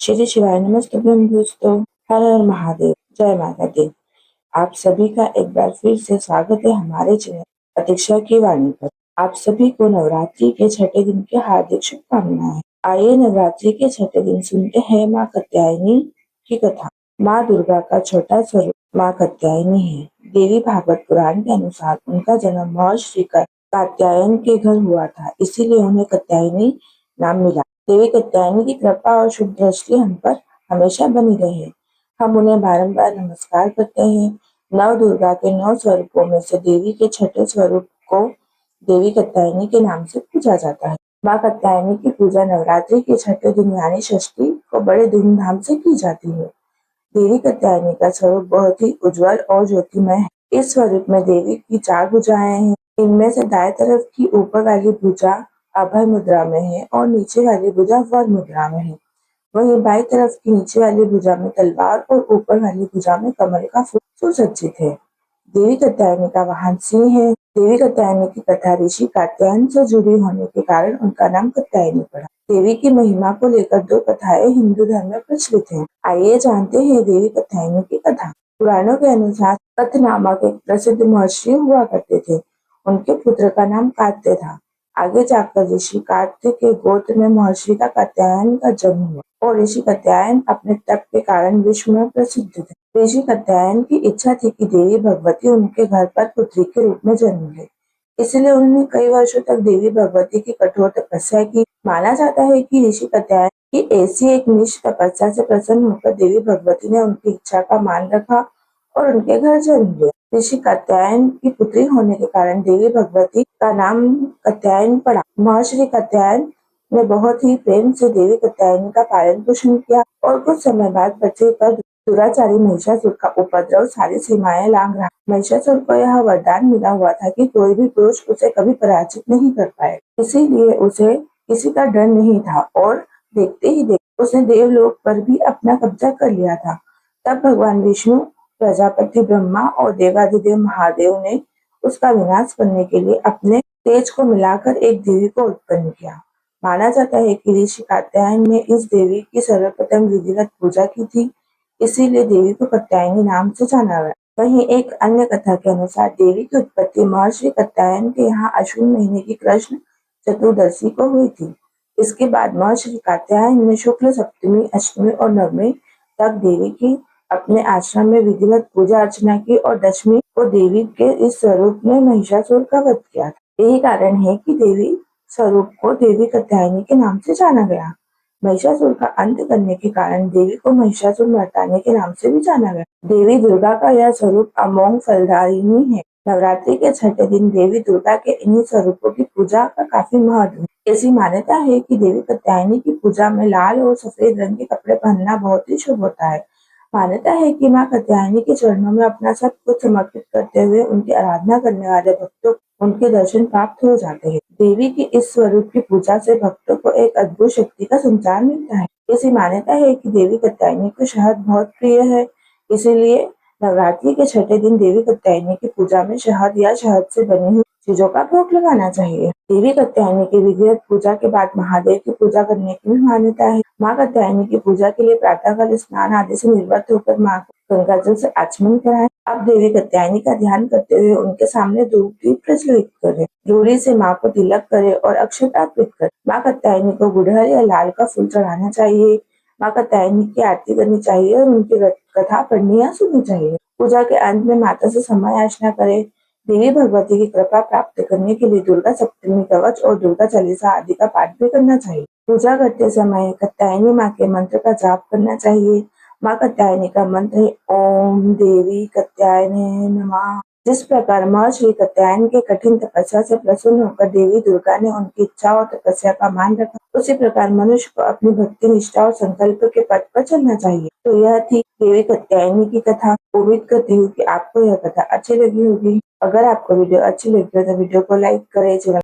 श्री शिवाय नमस्तुभ्यं दोस्तों। हर हर महादेव, जय माता दी। आप सभी का एक बार फिर से स्वागत है हमारे चैनल प्रतीक्षा की वाणी पर। आप सभी को नवरात्रि के छठे दिन की हार्दिक शुभकामनाएं। आइए नवरात्रि के छठे दिन सुनते हैं माँ कात्यायनी की कथा। माँ दुर्गा का छोटा स्वरूप माँ कात्यायनी है। देवी भागवत पुराण के अनुसार उनका जन्म महर्षि कात्यायन के घर हुआ था, इसीलिए उन्हें कात्यायनी नाम मिला। देवी कात्यायनी की कृपा और शुभ दृष्टि हम पर हमेशा बनी रहे। हम उन्हें बारंबार नमस्कार करते हैं। नव दुर्गा के 9 स्वरूपों में से देवी के छठे स्वरूप को देवी कात्यायनी के नाम से पूजा जाता है। माँ कात्यायनी की पूजा नवरात्रि के छठे दिन यानी षष्ठी को बड़े धूमधाम से की जाती है। देवी कात्यायनी का स्वरूप बहुत ही उज्जवल और ज्योतिमय है। इस स्वरूप में देवी की 4 भुजाएं हैं। इनमें से दाएं तरफ की ऊपर वाली भुजा अभय मुद्रा में है और नीचे वाली भुजा वर मुद्रा में है। वहीं बाईं तरफ की नीचे वाली भुजा में तलवार और ऊपर वाली भुजा में कमल का फूल सुसज्जित है। देवी कात्यायनी का वाहन सिंह है। देवी कात्यायनी की कथा ऋषि कात्यायन से जुड़ी होने के कारण उनका नाम कात्यायनी पड़ा। देवी की महिमा को लेकर 2 कथाएं हिंदू धर्म में प्रचलित हैं। आइए जानते हैं देवी कात्यायनी की कथा। पुराणों के अनुसार कथ नामक एक प्रसिद्ध महर्षि हुआ करते थे। उनके पुत्र का नाम कात्य था। आगे जाकर ऋषि कात्य के गोत्र में महर्षि का कात्यायन का जन्म हुआ और ऋषि कात्यायन अपने तप के कारण विश्व में प्रसिद्ध थे। ऋषि कात्यायन की इच्छा थी कि देवी भगवती उनके घर पर पुत्री के रूप में जन्म ले, इसलिए उन्होंने कई वर्षों तक देवी भगवती की कठोर तपस्या की। माना जाता है कि ऋषि कात्यायन की ऐसी एक निष्ठ तपस्या से प्रसन्न होकर देवी भगवती ने उनकी इच्छा का मान रखा और उनके घर जन्म लिया। ऋषि कात्यायन की पुत्री होने के कारण देवी भगवती का नाम कात्यायन पड़ा। महर्षि कात्यायन ने बहुत ही प्रेम से देवी कात्यायनी का पालन पोषण किया और कुछ समय बाद पृथ्वी पर दुराचारी महिषासुर का उपद्रव सारी सीमाएं लांघ रहा। महिषासुर को यह वरदान मिला हुआ था कि कोई भी पुरुष उसे कभी पराजित नहीं कर पाए, इसीलिए उसे किसी का डर नहीं था और देखते ही देखते उसने देवलोक पर भी अपना कब्जा कर लिया था। तब भगवान विष्णु, प्रजापति ब्रह्मा और देवाधिदेव महादेव ने उसका विनाश करने के लिए अपने तेज को मिलाकर एक देवी को उत्पन्न किया। माना जाता है कि ऋषि कात्यायन ने इस देवी की सर्वप्रथम विधिवत पूजा की थी, इसीलिए देवी को कात्यायनी नाम से जाना गया। वहीं एक अन्य कथा के अनुसार देवी की उत्पत्ति महर्षि कात्यायन के यहाँ अश्विन महीने की कृष्ण चतुर्दशी को हुई थी। इसके बाद महर्षि कात्यायन ने शुक्ल सप्तमी, अष्टमी और नवमी तक देवी की अपने आश्रम में विधिवत पूजा अर्चना की और दशमी को देवी के इस स्वरूप में महिषासुर का वध किया था। यही कारण है कि देवी स्वरूप को देवी कात्यायनी के नाम से जाना गया। महिषासुर का अंत करने के कारण देवी को महिषासुर मर्दानी के नाम से भी जाना गया। देवी दुर्गा का यह स्वरूप अमोघ फलदायिनी है। नवरात्रि के छठे दिन देवी दुर्गा के इन्हीं स्वरूपों की पूजा का काफी महत्व है। ऐसी मान्यता है कि देवी कात्यायनी की पूजा में लाल और सफेद रंग के कपड़े पहनना बहुत ही शुभ होता है। मान्यता है कि माँ कात्यायनी के चरणों में अपना सब कुछ समर्पित करते हुए उनकी आराधना करने वाले भक्तों उनके दर्शन प्राप्त हो जाते हैं। देवी के इस स्वरूप की पूजा से भक्तों को एक अद्भुत शक्ति का संचार मिलता है। ऐसी मान्यता है कि देवी कात्यायनी को शहद बहुत प्रिय है, इसीलिए नवरात्रि के छठे दिन देवी कात्यायनी की पूजा में शहद या शहद से बनी हुई चीजों का भोग लगाना चाहिए। देवी कात्यायनी की विधिवत पूजा के बाद महादेव की पूजा करने की भी मान्यता है। माँ कात्यायनी की पूजा के लिए प्रातःकाल स्नान आदि से निर्वृत्त होकर माँ को गंगा जल से आचमन कराएं। अब देवी कात्यायनी का ध्यान करते हुए उनके सामने धूप दीप प्रज्वलित करें। रूढ़ी से माँ को तिलक करे और अक्षत अर्पित करें। माँ कात्यायनी को गुड़हल या लाल का फूल चढ़ाना चाहिए। माँ कात्यायनी की आरती करनी चाहिए और उनकी कथा पढ़नी या सुननी चाहिए। पूजा के अंत में माता से समय याचना करें। देवी भगवती की कृपा प्राप्त करने के लिए दुर्गा सप्तमी कवच और दुर्गा चालीसा आदि का पाठ भी करना चाहिए। पूजा करते समय कात्यायनी माँ के मंत्र का जाप करना चाहिए। माँ कात्यायनी का मंत्र है ओम देवी कात्यायनी नमः। जिस प्रकार महर्षि कात्यायन के कठिन तपस्या से प्रसन्न होकर देवी दुर्गा ने उनकी इच्छा और तपस्या का मान रखा, उसी प्रकार मनुष्य को अपनी भक्ति, निष्ठा और संकल्प के पथ पर चलना चाहिए। तो यह थी देवी कात्यायनी की कथा। उम्मीद करती हूँ कि आपको यह कथा अच्छी लगी होगी। अगर आपको वीडियो अच्छी लगी हो तो वीडियो को लाइक करें, चैनल